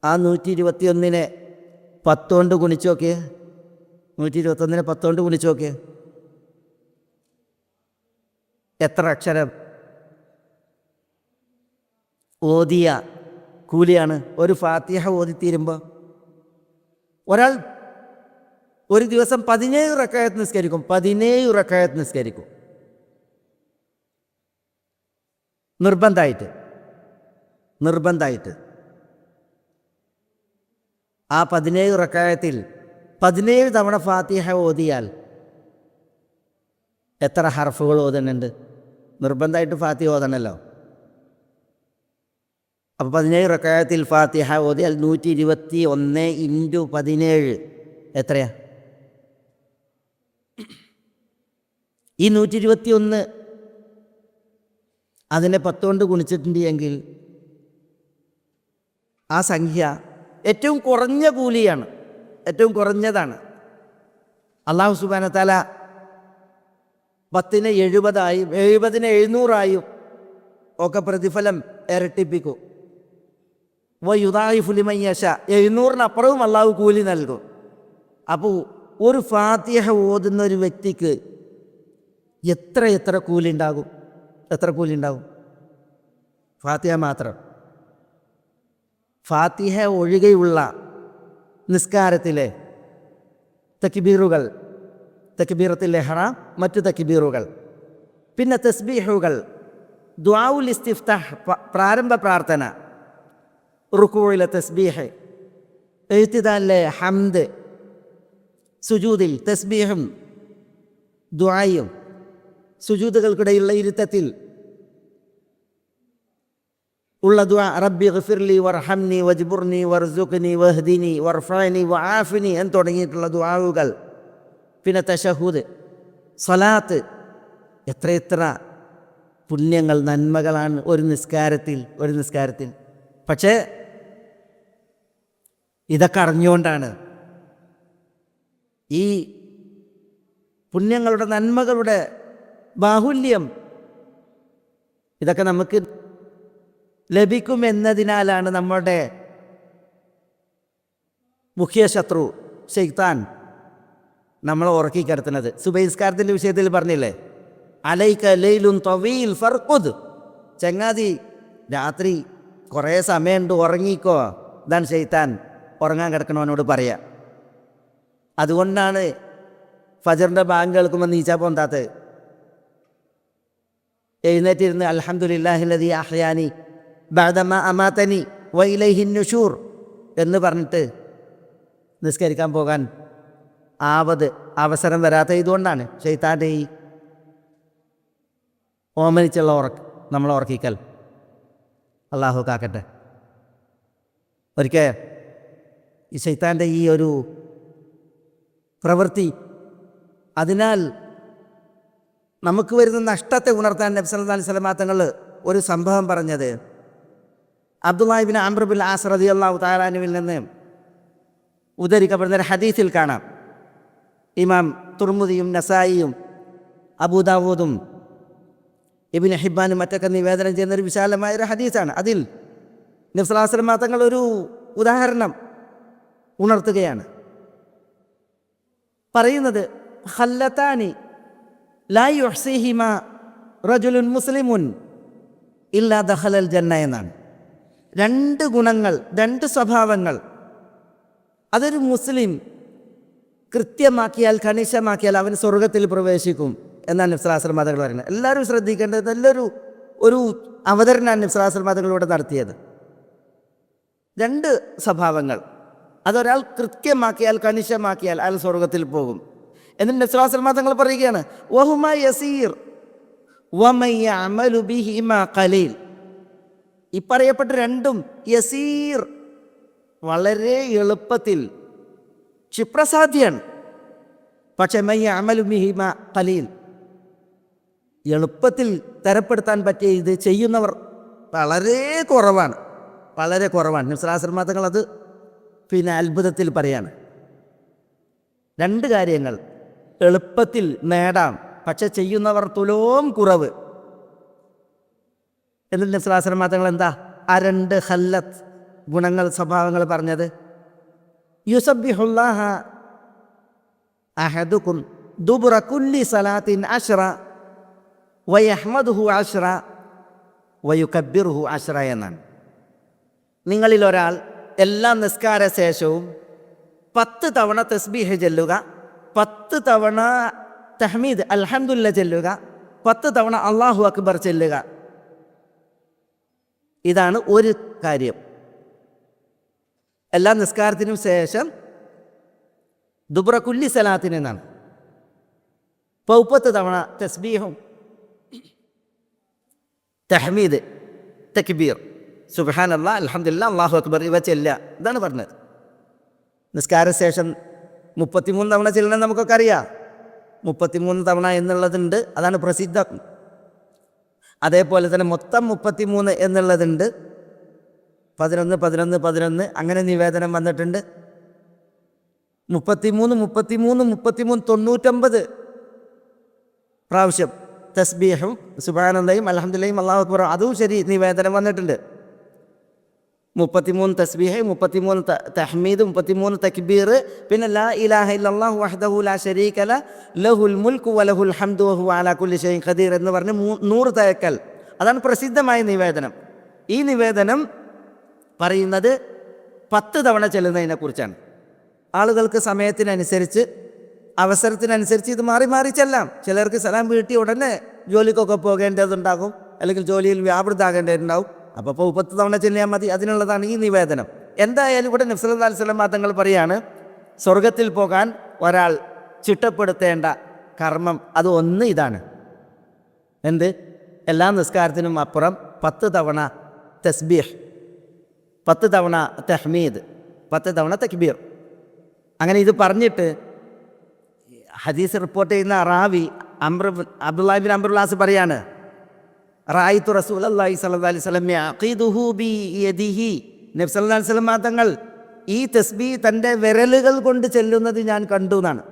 ആ 121നെ 10 കൊണ്ട് ഗുണിച്ച് നോക്കിയേ. 121നെ 10 കൊണ്ട് ഗുണിച്ച് നോക്കിയേ, എത്ര അക്ഷരം ഓതിയ കൂലിയാണ്. ഒരു ഫാത്തിഹ ഓതിത്തീരുമ്പോൾ ഒരാൾ ഒരു ദിവസം 17 റക്അത്ത് നിസ്കരിക്കും. 17 റക്അത്ത് നിസ്കരിക്കും നിർബന്ധമായിട്ട്. ആ 17 റക്അത്തിൽ 17 തവണ ഫാത്തിഹ ഓതിയാൽ എത്ര ഹർഫുകൾ ഓതുന്നുണ്ട്? നിർബന്ധമായിട്ട് ഫാത്തിഹ ഓതണമല്ലോ. അപ്പോൾ 17 റക്അത്തിൽ ഫാത്തിഹ ഓതിയാൽ 121 × 17 എത്രയാ? ഈ 121 അതിനെ 10 കൊണ്ട് ഗുണിച്ചിട്ടുണ്ട് എങ്കിൽ ആ സംഖ്യ ഏറ്റവും കുറഞ്ഞ കൂലിയാണ്, ഏറ്റവും കുറഞ്ഞതാണ്. അല്ലാഹു സുബ്ഹാനഹു വ തആല 10ന് 70ആയും 70ന് 700ആയും ഒക്കെ പ്രതിഫലം ഇരട്ടിപ്പിക്കും. വയുദാഇഫു ലിമൻ യശാ, 700-നപ്പുറവും അള്ളാഹു കൂലി നൽകും. അപ്പോൾ ഒരു ഫാത്തിഹ ഓതുന്ന ഒരു വ്യക്തിക്ക് എത്ര കൂലി ഉണ്ടാകും? എത്ര കൂലി ഉണ്ടാകും? ഫാത്തിഹ മാത്രം. ഫാത്തിഹ ഒഴികെയുള്ള നിസ്കാരത്തിലെ തക്ബീറുകൾ, തക്ബീറത്തുൽ ഇഹ്റാം, മറ്റു തക്ബീറുകൾ, പിന്നെ തസ്ബീഹുകൾ, ദുആഉൽ ഇസ്തിഫ്താഹ് പ്രാരംഭ പ്രാർത്ഥന, റുകൂഇലെ തസ്ബീഹ്, ഇഅ്തിദാലിലെ ഹംദ്, സുജൂദിൽ തസ്ബീഹും ദുആയും, സുജൂദുകൾക്കിടയിലുള്ള ഇരുത്തത്തിൽ ഉള്ള ദുആ റബ്ബി ഗ്ഫിർലി വർഹംനി വജ്ബുർനി വർസുഖ്നി വഹ്ദിനി വർഫഅനി വആഫിനി എന്ന് തുടങ്ങിയിട്ടുള്ള ദുആവുകൾ, പിന്നെ തശഹൂദ്, സ്വലാത്ത്, എത്ര പുണ്യങ്ങൾ, നന്മകളാണ് ഒരു നിസ്കാരത്തിൽ. പക്ഷേ ഇതൊക്കെ അറിഞ്ഞുകൊണ്ടാണ് ഈ പുണ്യങ്ങളുടെ, നന്മകളുടെ ബാഹുല്യം ഇതൊക്കെ നമുക്ക് ലഭിക്കുമെന്നതിനാലാണ് നമ്മുടെ മുഖ്യ ശത്രു ശൈത്താൻ നമ്മളെ ഉറക്കിക്കിടത്തുന്നത്. സുബഹിസ്കാരത്തിൻ്റെ വിഷയത്തിൽ പറഞ്ഞില്ലേ, അലൈക ലൈലുൻ തവീൽ ഫർഖുദ്, ചങ്ങാതി രാത്രി കുറേ സമയമുണ്ട്, ഉറങ്ങിക്കോ. ഇതാണ് ശൈത്താൻ ഉറങ്ങാൻ കിടക്കണവനോട് പറയുക. അതുകൊണ്ടാണ് ഫജറിൻ്റെ ബാങ്ക് കേൾക്കുമ്പോൾ നീച്ചാ പോന്താത്തത്. എഴുന്നേറ്റിരുന്ന് അൽഹംദുലില്ലാഹില്ലദീ അഹ്യാനി ബഅദമാ അമാതനി വഇലൈഹിൻ നുശൂർ എന്ന് പറഞ്ഞിട്ട് നിസ്കരിക്കാൻ പോകാൻ അവസരം വരാത്ത ഇതുകൊണ്ടാണ് ശൈത്താൻ്റെ ഈ ഓമനിച്ചുള്ള നമ്മളെ ഉറക്കിക്കൽ. അള്ളാഹു കാക്കട്ടെ. ഒരിക്കൽ ഈ ശൈത്താൻ്റെ ഈ ഒരു പ്രവൃത്തി, അതിനാൽ നമുക്ക് വരുന്ന നഷ്ടത്തെ ഉണർത്താൻ നബി സല്ലല്ലാഹു അലൈഹി വസല്ലം തങ്ങൾ ഒരു സംഭവം പറഞ്ഞത് അബ്ദുല്ലാഹി ഇബ്നു അംർ ബിൻ ആസ് റളിയല്ലാഹു തആല അൻഹുവിൽ നിന്ന് ഉദ്ധരിക്കപ്പെടുന്ന ഒരു ഹദീസിൽ കാണാം. ഇമാം തുർമുദിയും നസായിയും അബൂദാവൂദും ഇബ്നു ഹിബ്ബാനും മറ്റൊക്കെ നിവേദനം ചെയ്യുന്ന ഒരു വിശാലമായൊരു ഹദീസാണ്. അതിൽ നബി സല്ലല്ലാഹു അലൈഹി വസല്ലം തങ്ങൾ ഒരു ഉദാഹരണം ഉണർത്തുകയാണ്. പറയുന്നത് ഖല്ലതാനി ലാ യുഹ്സിഹിമാ റജുലുൻ മുസ്ലിമുൻ ഇല്ലാ ദഖലൽ ജന്ന എന്നാണ്. 2 ഗുണങ്ങൾ, 2 സ്വഭാവങ്ങൾ അതൊരു മുസ്ലിം കൃത്യമാക്കിയാൽ, കണിശമാക്കിയാൽ അവൻ സ്വർഗത്തിൽ പ്രവേശിക്കും എന്നാണ് നബി സല്ലല്ലാഹു അലൈഹി വസല്ലം തങ്ങൾ പറയുന്നത്. എല്ലാവരും ശ്രദ്ധിക്കേണ്ടത് നല്ലൊരു അവതരണമാണ് നബി സല്ലല്ലാഹു അലൈഹി വസല്ലം തങ്ങളിലൂടെ നടത്തിയത്. 2 സ്വഭാവങ്ങൾ അതൊരാൾ കൃത്യമാക്കിയാൽ, കണിശമാക്കിയാൽ അയാൾ സ്വർഗത്തിൽ പോകും. എന്നിട്ട് നബി സല്ലല്ലാഹു അലൈഹി വസല്ലം തങ്ങൾ പറയുകയാണ്, വഹുമാ യസീർ വമൻ യഅമലു ബിഹിമാ ഖലീൽ. ഈ പറയപ്പെട്ട 2ഉം യസീർ, വളരെ എളുപ്പത്തിൽ, ക്ഷിപ്രസാധ്യാണ്. പക്ഷേ മൻ യഅമലു ബിഹിമാ ഖലീൽ, എളുപ്പത്തിൽ തരപ്പെടുത്താൻ പറ്റിയ ഇത് ചെയ്യുന്നവർ വളരെ കുറവാണ്. നബി സല്ലല്ലാഹു അലൈഹി വസല്ലം തങ്ങൾ അത് അത്ഭുതത്തിൽ പറയാണ്. 2 കാര്യങ്ങൾ എളുപ്പത്തിൽ നേടാം, പക്ഷെ ചെയ്യുന്നവർ തുലോം കുറവ്. എന്നിട്ട് നബി സല്ലല്ലാഹു അലൈഹി വസല്ലം തങ്ങൾ എന്താ ആ 2 ഖല്ലത്ത് ഗുണങ്ങൾ, സ്വഭാവങ്ങൾ പറഞ്ഞത്? യുസബ്ബിഹുല്ലാഹ അഹദുകും ദുബ്റ കുല്ലി സലാത്തിൻ 10 വയഹ്മദുഹു 10 വയുകബ്ബിറുഹു 10 എന്നാണ്. നിങ്ങളിൽ ഒരാൾ എല്ലാ നിസ്കാര ശേഷവും 10 തവണ തസ്ബീഹ് ചൊല്ലുക, 10 തവണ തഹ്മീദ് അൽഹംദുലില്ലാഹ് ചൊല്ലുക, 10 തവണ അല്ലാഹു അക്ബർ ചൊല്ലുക. ഇതാണ് ഒരു കാര്യം. എല്ലാ നിസ്കാരത്തിനും ശേഷം ദുബ്ര കുല്ലി സലാത്തിന് എന്നാണ്. 30 തവണ തസ്ബീഹും തഹ്മീദ്, തക്ബീർ, സുബ്ഹാനല്ലാഹ്, അൽഹംദുലില്ലാഹ്, അല്ലാഹു അക്ബർ ഇവ ചൊല്ലുക. ഇതാണ് പറഞ്ഞത്. നിസ്കാരശേഷം 33 തവണ ചെല്ലണം നമുക്കൊക്കെ അറിയാം. 33 തവണ എന്നുള്ളതുണ്ട്, അതാണ് പ്രസിദ്ധം. അതേപോലെ തന്നെ മൊത്തം 33 എന്നുള്ളതുണ്ട്. 11 11 11 അങ്ങനെ നിവേദനം വന്നിട്ടുണ്ട്. 33 33 33 99 പ്രാവശ്യം തസ്ബീഹും സുബ്ഹാനല്ലാഹും അൽഹംദുലില്ലാഹും അല്ലാഹു അക്ബർ അതും ശരി നിവേദനം വന്നിട്ടുണ്ട്. 33 തസ്ബീഹ്, 33 തഹ്മീദ്, 33 തക്ബീർ, പിന്നെ ലാ ഇലാഹ ഇല്ലല്ലാഹു വഹ്ദഹു ലാ ശരീക ലഹുൽ മുൽക്കു വലഹുൽ ഹംദു വഹുവ അലാ കുല്ലി ഷൈഇൻ ഖദീർ എന്ന് പറഞ്ഞ് 100 തവക്കൽ. അതാണ് പ്രസിദ്ധമായ നിവേദനം. ഈ നിവേദനം പറയുന്നത് 10 തവണ ചെല്ലുന്നതിനെ കുറിച്ചാണ്. ആളുകൾക്ക് സമയത്തിനനുസരിച്ച് അവസരത്തിനനുസരിച്ച് ഇത് മാറി മാറി ചെല്ലാം. ചിലർക്ക് സലാം വീട്ടി ഉടനെ ജോലിക്കൊക്കെ പോകേണ്ടതുണ്ടാകും, അല്ലെങ്കിൽ ജോലിയിൽ വ്യാപൃതാകേണ്ടതുണ്ടാവും. അപ്പോൾ 30 തവണ ചെല്ലിയാൽ മതി. അതിനുള്ളതാണ് ഈ നിവേദനം. എന്തായാലും ഇവിടെ നബി സല്ലല്ലാഹു അലൈഹി വസല്ലം തങ്ങൾ പറയാണ്, സ്വർഗത്തിൽ പോകാൻ ഒരാൾ ചിട്ടപ്പെടുത്തേണ്ട കർമ്മം അത് ഒന്ന് ഇതാണ്. എന്ത്? എല്ലാ നിസ്കാരത്തിനും അപ്പുറം 10 തവണ തസ്ബീഹ്, 10 തവണ തഹ്മീദ്, 10 തവണ തക്ബീർ. അങ്ങനെ ഇത് പറഞ്ഞിട്ട് ഹദീസ് റിപ്പോർട്ട് ചെയ്യുന്ന റാവി അബ്ദുല്ലാഹി ബിൻ അംർ അൽ-ആസ് പറയാണ്, റഅയ്തു റസൂലല്ലാഹി സ്വല്ലല്ലാഹു അലൈഹി വസല്ലം യഖീദുഹു ബിയദിഹി, നബി സല്ലല്ലാഹു അലൈഹി വസല്ലം തങ്ങൾ ഈ തസ്ബീഹ് തൻ്റെ വിരലുകൾ കൊണ്ട് ചെല്ലുന്നത് ഞാൻ കണ്ടു എന്നാണ്.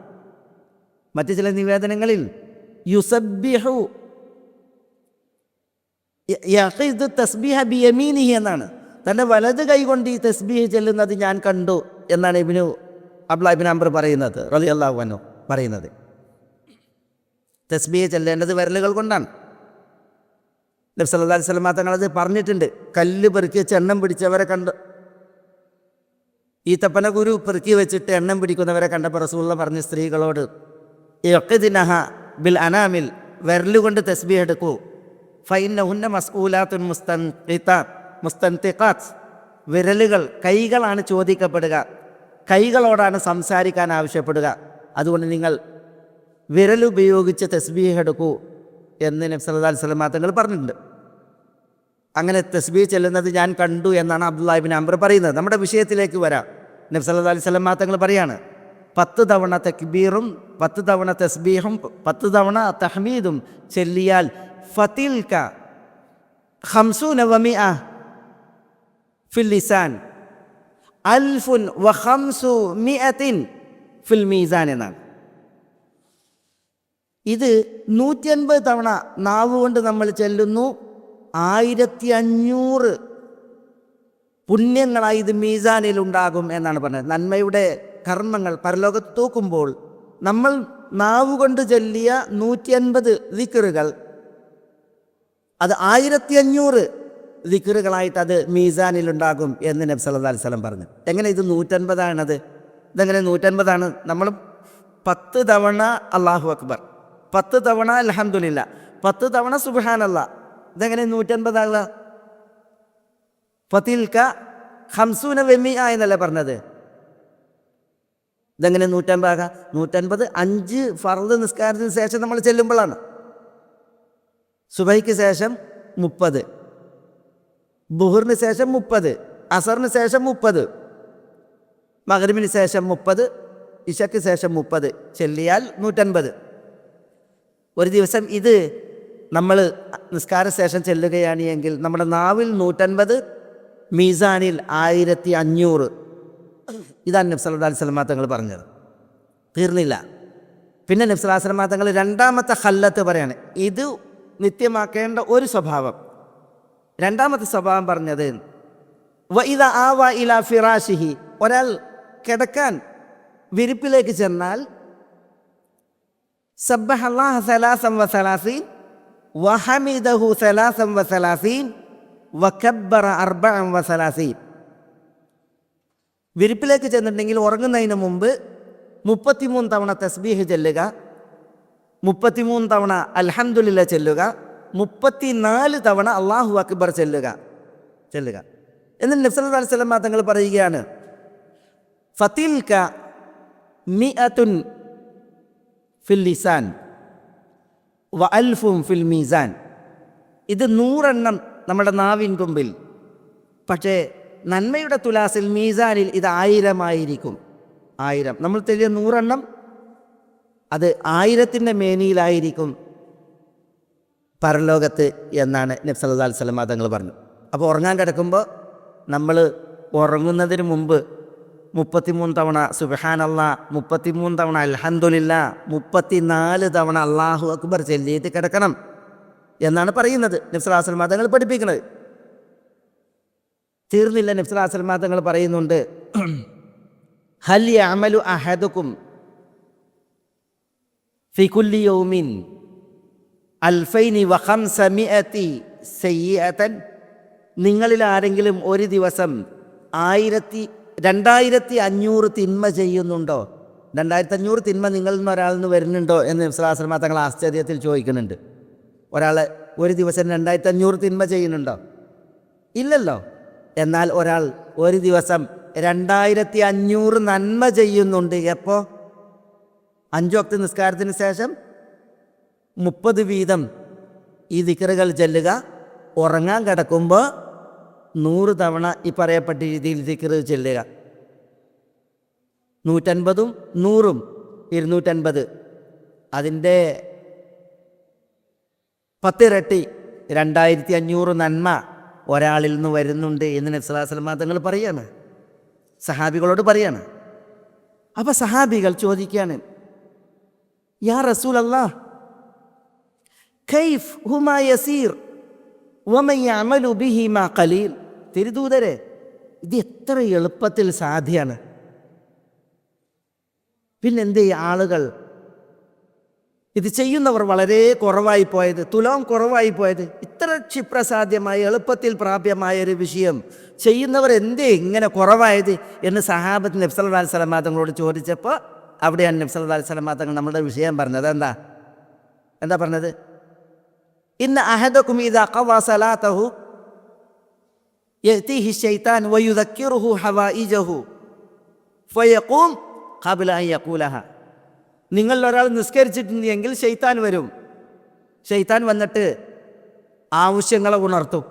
മറ്റു ചില നിവേദനങ്ങളിൽ യുസബ്ബിഹു യഖീദു തസ്ബീഹ ബിയമീനിഹി എന്നാണ്. തൻ്റെ വലത് കൈ കൊണ്ട് ഈ തസ്ബീഹ് ചെല്ലുന്നത് ഞാൻ കണ്ടു എന്നാണ് അബ്ദുല്ലാഹി ബിൻ അംർ പറയുന്നത്, റളിയല്ലാഹു അൻഹു പറയുന്നത്. തസ്ബീഹ് ചെല്ലേണ്ടത് വിരലുകൾ കൊണ്ടാണ്. നബി സല്ലല്ലാഹു അലൈഹി വസല്ലം തങ്ങളത് പറഞ്ഞിട്ടുണ്ട്. കല്ല് പെറുക്കി വെച്ച് എണ്ണം പിടിച്ചവരെ കണ്ട്, ഈത്തപ്പന കുരു പെറുക്കി വെച്ചിട്ട് എണ്ണം പിടിക്കുന്നവരെ കണ്ടപ്പോൾ റസൂലുള്ളാഹി പറഞ്ഞ സ്ത്രീകളോട്, യഖ്ദിനഹ ബിൽ അനാമിൽ, വിരലുകൊണ്ട് തസ്ബീഹ് എടുക്കൂ, ഫഇന്നഹുന്ന മസ്ഊലാത്തുൻ മുസ്തൻതിഖാത്ത്, വിരലുകൾ കൈകളാണ് ചോദിക്കപ്പെടുക, കൈകളോടാണ് സംസാരിക്കാൻ ആവശ്യപ്പെടുക. അതുകൊണ്ട് നിങ്ങൾ വിരലുപയോഗിച്ച് തസ്ബീഹ് എടുക്കൂ എന്ന് നബി സല്ലല്ലാഹു അലൈഹി വസല്ലം തങ്ങൾ പറഞ്ഞിട്ടുണ്ട്. അങ്ങനെ തസ്ബീഹ് ചെല്ലുന്നത് ഞാൻ കണ്ടു എന്നാണ് അബ്ദുല്ലാഹി ബിൻ അംർ പറയുന്നത്. നമ്മുടെ വിഷയത്തിലേക്ക് വരാം. നബി സല്ലല്ലാഹു അലൈഹി വസല്ലം തങ്ങൾ പറയാണ്, 10 തവണ തക്ബീറും 10 തവണ തസ്ബീഹും 10 തവണ തഹ്മീദും ചെല്ലിയാൽ ഫതിൽക 50 വമിഅ ഫിൽ ലിസാൻ 1500 ഫിൽ മീസാൻ എന്നാണ്. ഇത് 150 തവണ നാവ് കൊണ്ട് നമ്മൾ ചെല്ലുന്നു, 1500 പുണ്യങ്ങളായി ഇത് മീസാനിൽ ഉണ്ടാകും എന്നാണ് പറഞ്ഞത്. നന്മയുടെ കർമ്മങ്ങൾ പരലോകത്ത് തൂക്കുമ്പോൾ നമ്മൾ നാവ് കൊണ്ട് ചൊല്ലിയ 150 ദിക്റുകൾ അത് 1500 ദിക്റുകളായിട്ട് അത് മീസാനിലുണ്ടാകും എന്ന് നബി സല്ലല്ലാഹു അലൈഹി വസല്ലം പറഞ്ഞു. എങ്ങനെ ഇത് 150 ആണത്? ഇതെങ്ങനെ 150 നമ്മൾ 10 തവണ അല്ലാഹു അക്ബർ, 10 തവണ അൽഹംദുലില്ലാ, 10 തവണ സുബ്ഹാനല്ലാഹ്, ഇതെങ്ങനെ 150 ആകുക? ഫതിൽക 50 വമിഅ എന്നല്ലേ പറഞ്ഞത്. ഇതെങ്ങനെ 150 ആകുക? 150 5 ഫർദ് നിസ്കാരത്തിന് ശേഷം നമ്മൾ ചെല്ലുമ്പോഴാണ്. സുബഹിക്ക് ശേഷം 30, ദുഹറിന് ശേഷം 30, അസറിന് ശേഷം 30, മഗ്രിബിന് ശേഷം 30, ഇശയ്ക്ക് ശേഷം 30 ചെല്ലിയാൽ 150. ഒരു ദിവസം ഇത് നമ്മൾ നിസ്കാര ശേഷം ചെല്ലുകയാണ് എങ്കിൽ നമ്മുടെ നാവിൽ 150, മീസാനിൽ 1500. ഇതാണ് നബി സല്ലല്ലാഹു അലൈഹി വസല്ലം തങ്ങൾ പറഞ്ഞത്. തീർന്നില്ല. പിന്നെ നബി സല്ലല്ലാഹു അലൈഹി വസല്ലം തങ്ങൾ രണ്ടാമത്തെ ഖല്ലത്ത് പറയാണ്, ഇത് നിത്യമാക്കേണ്ട ഒരു സ്വഭാവം. രണ്ടാമത്തെ സ്വഭാവം പറഞ്ഞത്, വഇദാ ആവ ഇലാ ഫിറാശിഹി, ഒരാൾ കിടക്കാൻ വിരിപ്പിലേക്ക് ചെന്നാൽ സബ്ബഹല്ലാഹ 33 വഹമിദഹു 33 വകബ്ബറ 34. വിരിപ്പിലേക്ക് ചെന്നിട്ടുണ്ടെങ്കിൽ ഉറങ്ങുന്നതിന് മുമ്പ് 33 തവണ തസ്ബീഹ് ചെല്ലുക, 33 തവണ അൽഹംദുലില്ലാ ചെല്ലുക, 34 തവണ അല്ലാഹു അക്ബർ ചെല്ലുക. എന്നിട്ട് നബി സല്ലല്ലാഹു അലൈഹി വസല്ലം തങ്ങൾ പറയുകയാണ്, ഫതിൽക 100 ഫിൽ ലിസാൻ വ 1000 ഫിൽ മീസാൻ. ഇത് 100 നമ്മുടെ നാവിൻ തുമ്പിൽ, പക്ഷേ നന്മയുടെ തുലാസിൽ മീസാനിൽ ഇത് 1000 ആയിരിക്കും. 1000 നമ്മൾ തെളിയ 100 അത് 1000ൻ്റെ മേനിയിലായിരിക്കും പരലോകത്ത് എന്നാണ് നബി സല്ലല്ലാഹു അലൈഹി വസല്ലം തങ്ങൾ പറഞ്ഞു. അപ്പോൾ ഉറങ്ങാൻ കിടക്കുമ്പോൾ നമ്മൾ ഉറങ്ങുന്നതിന് മുമ്പ് 33 തവണ സുബ്ഹാനല്ലാഹ്, 33 തവണ അൽഹംദുലില്ലാ, 34 തവണ അല്ലാഹു അക്ബർ ചൊല്ലിയിട്ട് കിടക്കണം എന്നാണ് പറയുന്നത് നബി സല്ലല്ലാഹു അലൈഹി വസല്ലം തങ്ങൾ പഠിപ്പിക്കുന്നത്. തീർന്നില്ല, നബി സല്ലല്ലാഹു അലൈഹി വസല്ലം തങ്ങൾ പറയുന്നുണ്ട്, ഹൽ യഅമലു അഹദുക്കും ഫി കുല്ലി യൗമിൻ 2500 സയ്യിഅതൻ. നിങ്ങളിൽ ആരെങ്കിലും ഒരു ദിവസം 2500 തിന്മ ചെയ്യുന്നുണ്ടോ? 2500 തിന്മ നിങ്ങളിൽ നിന്ന് ഒരാളിൽ നിന്ന് വരുന്നുണ്ടോ എന്ന് നബി സല്ലല്ലാഹു അലൈഹി വസല്ലം തങ്ങൾ ആശ്ചര്യത്തിൽ ചോദിക്കുന്നുണ്ട്. ഒരാൾ ഒരു ദിവസം 2500 തിന്മ ചെയ്യുന്നുണ്ടോ? ഇല്ലല്ലോ. എന്നാൽ ഒരാൾ ഒരു ദിവസം 2500 നന്മ ചെയ്യുന്നുണ്ട്. എപ്പോൾ? 5 വക്ത് നിസ്കാരത്തിന് ശേഷം 30 വീതം ഈ ദിക്റുകൾ ചൊല്ലുക. ഉറങ്ങാൻ കിടക്കുമ്പോൾ 100 തവണ ഈ പറയപ്പെട്ട രീതിയിൽ ദിക്റ് ചൊല്ലുക. 150ഉം 100ഉം 250, അതിൻ്റെ 10 ഇരട്ടി 2500 നന്മ ഒരാളിൽ നിന്ന് വരുന്നുണ്ട് എന്ന് നബി സല്ലല്ലാഹു അലൈഹി വസല്ലം തങ്ങൾ പറയാണ്, സഹാബികളോട് പറയാണ്. അപ്പോൾ സഹാബികൾ ചോദിക്കുകയാണ്, യാ റസൂലല്ലാഹ് കൈഫ് ഹുമാ യസീർ വമൻ യഅമലു ബിഹിമാ ഖലീൽ. തിരുദൂതരെ, ഇത് എത്ര എളുപ്പത്തിൽ സാധ്യമാണ്, പിന്നെന്തേ ആളുകൾ ഇത് ചെയ്യുന്നവർ വളരെ കുറവായി പോയത്, തുലോം കുറവായി പോയത്? ഇത്ര ക്ഷിപ്രസാധ്യമായ എളുപ്പത്തിൽ പ്രാപ്യമായ ഒരു വിഷയം ചെയ്യുന്നവർ എന്തേ ഇങ്ങനെ കുറവായത് എന്ന് സഹാബത്ത് നബി സല്ലല്ലാഹു അലൈഹി വസല്ലം തങ്ങളോട് ചോദിച്ചപ്പോൾ അവിടെയാണ് നബി സല്ലല്ലാഹു അലൈഹി വസല്ലം തങ്ങൾ നമ്മുടെ വിഷയം പറഞ്ഞത്. എന്താ പറഞ്ഞത്? ഇന്ന അഹദകും ഇദാ ഖവാ സലാതഹു യഅതീഹി ശൈത്താൻ വയുദക്കിറുഹു ഹവായിജഹു ഫയഖൂം ഖബ്ല അൻ യഖൂലഹ. നിങ്ങളിൽ ഒരാൾ നിസ്കരിച്ചിട്ടുണ്ടെങ്കിൽ ശൈത്താൻ വരും. ശൈത്താൻ വന്നിട്ട് ആവശ്യങ്ങളെ ഉണർത്തും.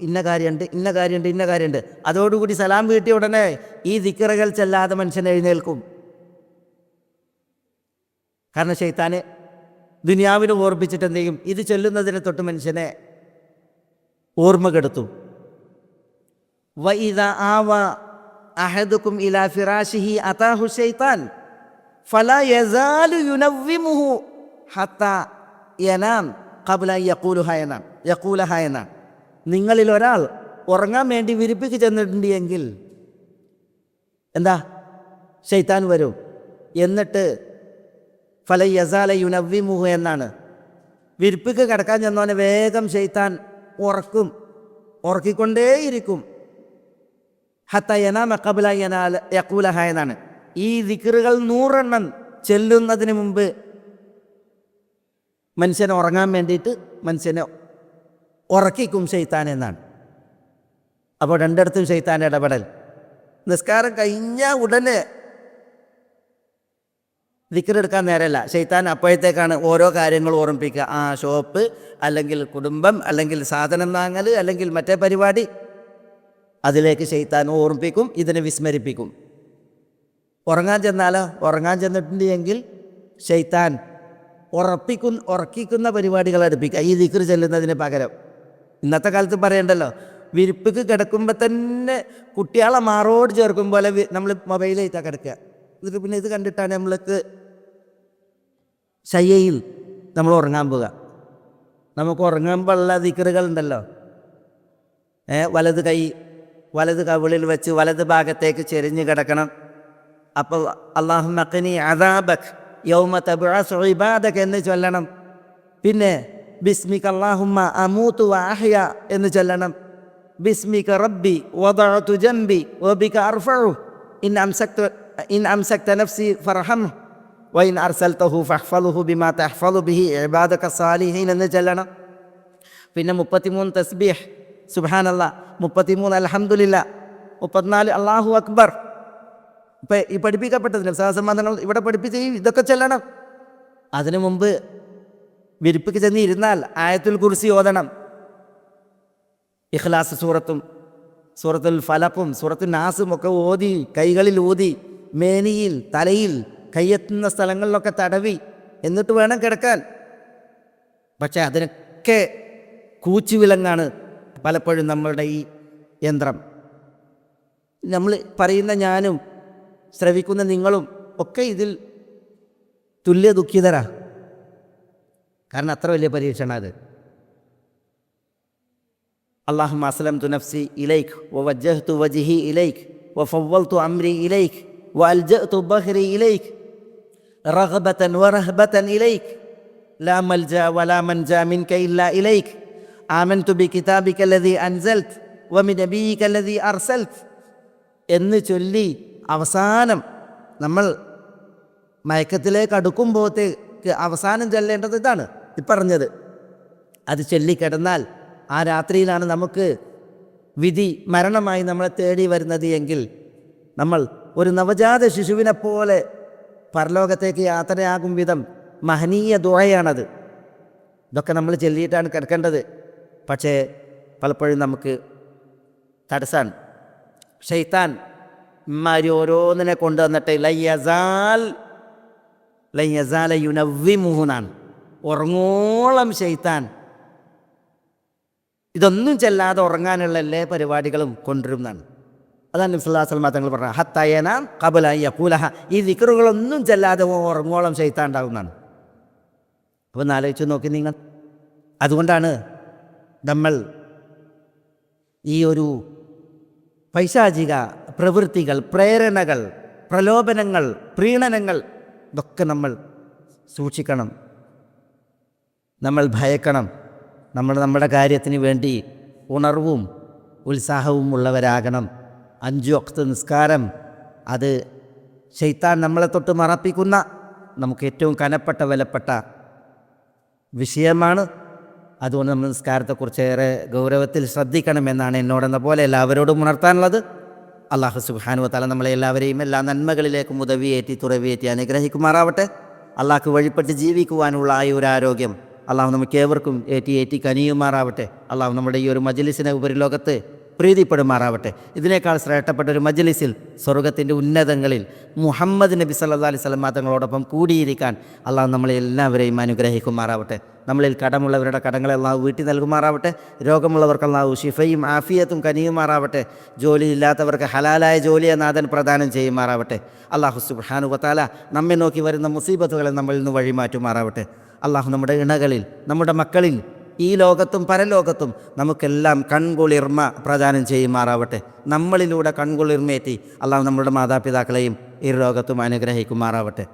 ഇന്ന കാര്യമുണ്ട്, ഇന്ന കാര്യമുണ്ട്, ഇന്ന കാര്യമുണ്ട്. അതോടുകൂടി സലാം വീട്ടിയ ഉടനെ ഈ ദിക്റുകൾ ചെല്ലാതെ മനുഷ്യൻ എഴുന്നേൽക്കും. കാരണം ശൈത്താന് ദുനിയാവിനെ ഓർപ്പിച്ചിട്ട് എന്ത് ചെയ്യും? ഇത് ചൊല്ലുന്നതിനെ തൊട്ട് മനുഷ്യനെ ഓർമ്മ കെടുത്തും. വഇദാ ആവ അഹദുക്കും ഇലാ ഫിറാശിഹി അതാഹു ശൈത്താൻ ഫലാ യസാലു യുനവ്വിമുഹു ഹത്താ യനാം ഖബ്ല അൻ യഖൂലഹ എന്നാണ്. നിങ്ങളിൽ ഒരാൾ ഉറങ്ങാൻ വേണ്ടി വിരിപ്പിക്ക് ചെന്നിട്ടുണ്ട് എങ്കിൽ എന്താ? ശൈത്താൻ വരും. എന്നിട്ട് ഫല യസാല യുനവ്വിമുഹു എന്നാണ്. വിരിപ്പിക്ക് കിടക്കാൻ ചെന്നവനെ വേഗം ശൈത്താൻ ഉറക്കിക്കൊണ്ടേയിരിക്കും. ഹത്ത യനാമ ഖബ്ല യഖൂലഹ എന്നാണ്. ഈ ദിക്റുകൾ 100 എണ്ണം ചെല്ലുന്നതിന് മുമ്പ് മനുഷ്യനെ ഉറങ്ങാൻ വേണ്ടിയിട്ട് മനുഷ്യനെ ഉറക്കിക്കും ശൈത്താൻ എന്നാണ്. അപ്പോൾ രണ്ടിടത്തും ശൈത്താൻ്റെ ഇടപെടൽ. നിസ്കാരം കഴിഞ്ഞ ഉടനെ ദിക്റെടുക്കാൻ നേരമല്ല, ശൈത്താൻ അപ്പോഴത്തേക്കാണ് ഓരോ കാര്യങ്ങൾ ഓർമ്മിപ്പിക്കുക. ഷോപ്പ്, അല്ലെങ്കിൽ കുടുംബം, അല്ലെങ്കിൽ സാധനം വാങ്ങൽ, അല്ലെങ്കിൽ മറ്റേ പരിപാടി, അതിലേക്ക് ശൈത്താൻ ഓർമ്മിപ്പിക്കും, ഇതിനെ വിസ്മരിപ്പിക്കും. ഉറങ്ങാൻ ചെന്നിട്ടുണ്ടെങ്കിൽ ശൈത്താൻ ഉറക്കിക്കുന്ന പരിപാടികൾ അടുപ്പിക്കുക ഈ ദിക്ർ ചെല്ലുന്നതിന് പകരം. ഇന്നത്തെ കാലത്ത് പറയണ്ടല്ലോ, വിരിപ്പിക്ക് കിടക്കുമ്പോൾ തന്നെ കുട്ടികളെ മാറോട് ചേർക്കും പോലെ നമ്മൾ മൊബൈലായിട്ടാണ് കിടക്കുക. എന്നിട്ട് പിന്നെ ഇത് കണ്ടിട്ടാണ് നമ്മൾക്ക് ശയ്യയിൽ നമ്മൾ ഉറങ്ങാൻ പോവുക. നമുക്ക് ഉറങ്ങുമ്പോഴുള്ള ദിക്റുകളുണ്ടല്ലോ, വലത് കവിളിൽ വെച്ച് വലത് ഭാഗത്തേക്ക് ചെരിഞ്ഞ് കിടക്കണം. അപ്പോൾ അല്ലാഹുമ്മ ഖിനി അദാബക് യൗമ തബ്അസു ഇബാദക എന്ന് ചൊല്ലണം. പിന്നെ ബിസ്മിക അല്ലാഹുമ്മ അമൂതു വ അഹ്യ എന്ന് ചൊല്ലണം. ബിസ്മിക റബ്ബി വദഅതു ജംബി വബിക അർഫഉ ഇൻ അംസക്ത നഫ്സി ഫർഹംഹു വഇൻ അർസൽതഹു ഫഹ്ഫളുഹു ബിമാ തഹ്ഫളു ബിഹി ഇബാദക സാലിഹീൻ എന്ന് ചൊല്ലണം. പിന്നെ 33 തസ്ബീഹ് സുബ്ഹാനല്ലാഹ്, 33 അൽഹംദുലില്ലാ, 34 അല്ലാഹു അക്ബർ. ഇപ്പം ഈ പഠിപ്പിക്കപ്പെട്ടതിന് സഹസംബന്ധങ്ങൾ ഇവിടെ പഠിപ്പിച്ച് ഇതൊക്കെ ചെല്ലണം. അതിനു മുമ്പ് വിരിപ്പിക്ക് ചെന്ന് ഇരുന്നാൽ ആയത്തുൽ കുർസി ഓതണം. ഇഖ്ലാസ് സൂറത്തുൽ ഫലഖും സൂറത്തുൽ നാസും ഒക്കെ ഓതി, കൈകളിൽ ഊതി, മേനിയിൽ, തലയിൽ, കയ്യെത്തുന്ന സ്ഥലങ്ങളിലൊക്കെ തടവി, എന്നിട്ട് വേണം കിടക്കാൻ. പക്ഷേ അതിനൊക്കെ കൂച്ചുവിലങ്ങാണ് പലപ്പോഴും നമ്മളുടെ ഈ യന്ത്രം. നമ്മൾ പറയുന്ന ഞാനും ശ്രവിക്കുന്ന നിങ്ങളും ഒക്കെ ഇതിൽ തുല്യ ദുഃഖിതരാ. കാരണം അത്ര വലിയ പരീക്ഷണം അത്. അല്ലാഹുമ്മ അസ്ലംതു നഫ്സി ഇലൈക് വവജ്ജഹ്തു വജ്ഹി ഇലൈക് വഫവ്വൽതു അംരി ഇലൈക് വഅൽജഅ്തു ظهري ഇലൈക് റഗ്ബതൻ വറഹ്ബതൻ ഇലൈക് ലാ മൽജാ വലാ മൻജാ മിൻക ഇല്ലാ ഇലൈക് ആമൻതു ബികിതാബിക അല്ലദീ അൻസൽത വബിനബിയിക അല്ലദീ അർസൽത എന്ന് ചൊല്ലി അവസാനം നമ്മൾ മയക്കത്തിലേക്ക് അടുക്കുമ്പോഴത്തേക്ക് അവസാനം ചൊല്ലേണ്ടത് ഇതാണ് ഈ പറഞ്ഞത്. അത് ചൊല്ലിക്കിടന്നാൽ ആ രാത്രിയിലാണ് നമുക്ക് വിധി മരണമായി നമ്മളെ തേടി വരുന്നത് എങ്കിൽ നമ്മൾ ഒരു നവജാത ശിശുവിനെ പോലെ പരലോകത്തേക്ക് യാത്രയാകും വിധം മഹനീയ ദുആയാണത്. ഇതൊക്കെ നമ്മൾ ചൊല്ലിയിട്ടാണ് കിടക്കേണ്ടത്. പക്ഷേ പലപ്പോഴും നമുക്ക് തടസ്സാണ്. ശൈത്താൻ ഇമ്മാരി ഓരോന്നിനെ കൊണ്ടുവന്നിട്ട് ലയ്യസാല യുനവ്വിമുഹുനാണ്, ഉറങ്ങോളം ശൈത്താൻ ഇതൊന്നും ചെല്ലാതെ ഉറങ്ങാനുള്ള എല്ലാ പരിപാടികളും കൊണ്ടുവരുന്നതാണ്. അതാണ് നബി സല്ലല്ലാഹു അലൈഹി വസല്ലം തങ്ങൾ പറഞ്ഞത് ഹത്തയന ഖബല യഖൂലഹ, ഈ ദിക്റുകളൊന്നും ചെല്ലാതെ ഉറങ്ങോളം ശൈത്താൻ ഉണ്ടാകുന്നതാണ്. അപ്പോൾ ഒന്ന് ആലോചിച്ച് നോക്കി നിങ്ങൾ. അതുകൊണ്ടാണ് നമ്മൾ ഈ ഒരു പൈശാചിക പ്രവൃത്തികൾ, പ്രേരണകൾ, പ്രലോഭനങ്ങൾ, പ്രീണനങ്ങൾ ഇതൊക്കെ നമ്മൾ സൂക്ഷിക്കണം, നമ്മൾ ഭയക്കണം. നമ്മുടെ കാര്യത്തിന് വേണ്ടി ഉണർവും ഉത്സാഹവും ഉള്ളവരാകണം. 5 വഖ്ത് നിസ്കാരം അത് ശൈത്താൻ നമ്മളെ തൊട്ട് മറപ്പിക്കുന്ന നമുക്ക് ഏറ്റവും കനപ്പെട്ട വിലപ്പെട്ട വിഷയമാണ്. അതുകൊണ്ട് നമ്മൾ നിസ്കാരത്തെക്കുറിച്ച് ഏറെ ഗൗരവത്തിൽ ശ്രദ്ധിക്കണമെന്നാണ് എന്നോടെന്ന പോലെ എല്ലാവരോടും ഉണർത്താനുള്ളത്. അല്ലാഹു സുബ്ഹാനഹു വ തആല നമ്മളെ എല്ലാവരെയും എല്ലാ നന്മകളിലേക്കും ഉദവിയേറ്റി തുറവിയേറ്റി അനുഗ്രഹിക്കുമാറാവട്ടെ. അള്ളാഹ്ക്ക് വഴിപ്പെട്ട് ജീവിക്കുവാനുള്ള ആയുരാരോഗ്യം അള്ളാഹു നമുക്ക് ഏവർക്കും ഏറ്റി കനിയുമാറാവട്ടെ. അള്ളാഹു നമ്മുടെ ഈ ഒരു മജ്ലിസിനെ ഉപരിലോകത്ത് പ്രീതിപ്പെടുമാറാവട്ടെ. ഇതിനേക്കാൾ ശ്രേഷ്ഠപ്പെട്ട ഒരു മജ്ലിസിൽ സ്വർഗത്തിൻ്റെ ഉന്നതങ്ങളിൽ മുഹമ്മദ് നബി സല്ലല്ലാഹു അലൈഹി വസല്ലം തങ്ങളോടൊപ്പം കൂടിയിരിക്കാൻ അള്ളാഹു നമ്മളെ എല്ലാവരെയും അനുഗ്രഹിക്കുമാറാവട്ടെ. നമ്മളിൽ കടമുള്ളവരുടെ കടങ്ങളെ അള്ളാഹു വീട്ടി നൽകുമാറാവട്ടെ. രോഗമുള്ളവർക്ക് അള്ളാഹു ശിഫയും ആഫിയത്തും കനിയുമാറാവട്ടെ. ജോലിയില്ലാത്തവർക്ക് ഹലാലായ ജോലിയെ നാഥൻ പ്രദാനം ചെയ്യുമാറാവട്ടെ. അള്ളാഹു സുബ്ഹാനഹു വ തആല നമ്മെ നോക്കി വരുന്ന മുസീബത്തുകളെ നമ്മളിൽ നിന്ന് വഴിമാറ്റുമാറാവട്ടെ. അള്ളാഹു നമ്മുടെ ഇണകളിൽ, നമ്മുടെ മക്കളിൽ, ഈ ലോകത്തും പരലോകത്തും നമുക്കെല്ലാം കൺകുളിർമ പ്രദാനം ചെയ്യുമാറാവട്ടെ. നമ്മളിലൂടെ കൺകുളിർമേറ്റി അള്ളാഹു നമ്മുടെ മാതാപിതാക്കളെയും ഈ ലോകത്തും അനുഗ്രഹിക്കുമാറാവട്ടെ.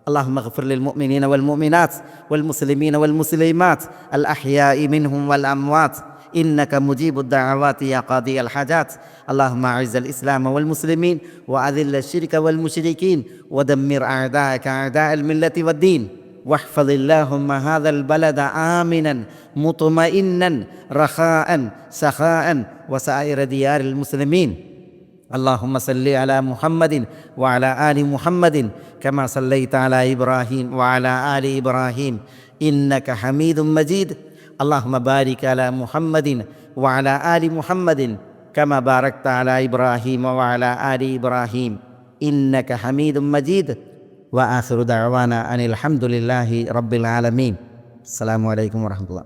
اللهم اغفر للمؤمنين والمؤمنات والمسلمين والمسلمات الأحياء منهم والأموات إنك مجيب الدعوات يا قاضي الحاجات. اللهم أعز الإسلام والمسلمين وأذل الشرك والمشركين ودمر أعداءك أعداء الملة والدين. واحفظ اللهم هذا البلد آمنا مطمئنا رخاء سخاء وسائر ديار المسلمين. اللهم صل على محمد وعلى آل محمد كما صليت على إبراهيم وعلى آل إبراهيم إنك حميد مجيد. اللهم بارك على محمد وعلى آل محمد كما باركت على إبراهيم وعلى آل إبراهيم إنك حميد مجيد. وآخر دعوانا أن الحمد لله رب العالمين. السلام عليكم ورحمة الله.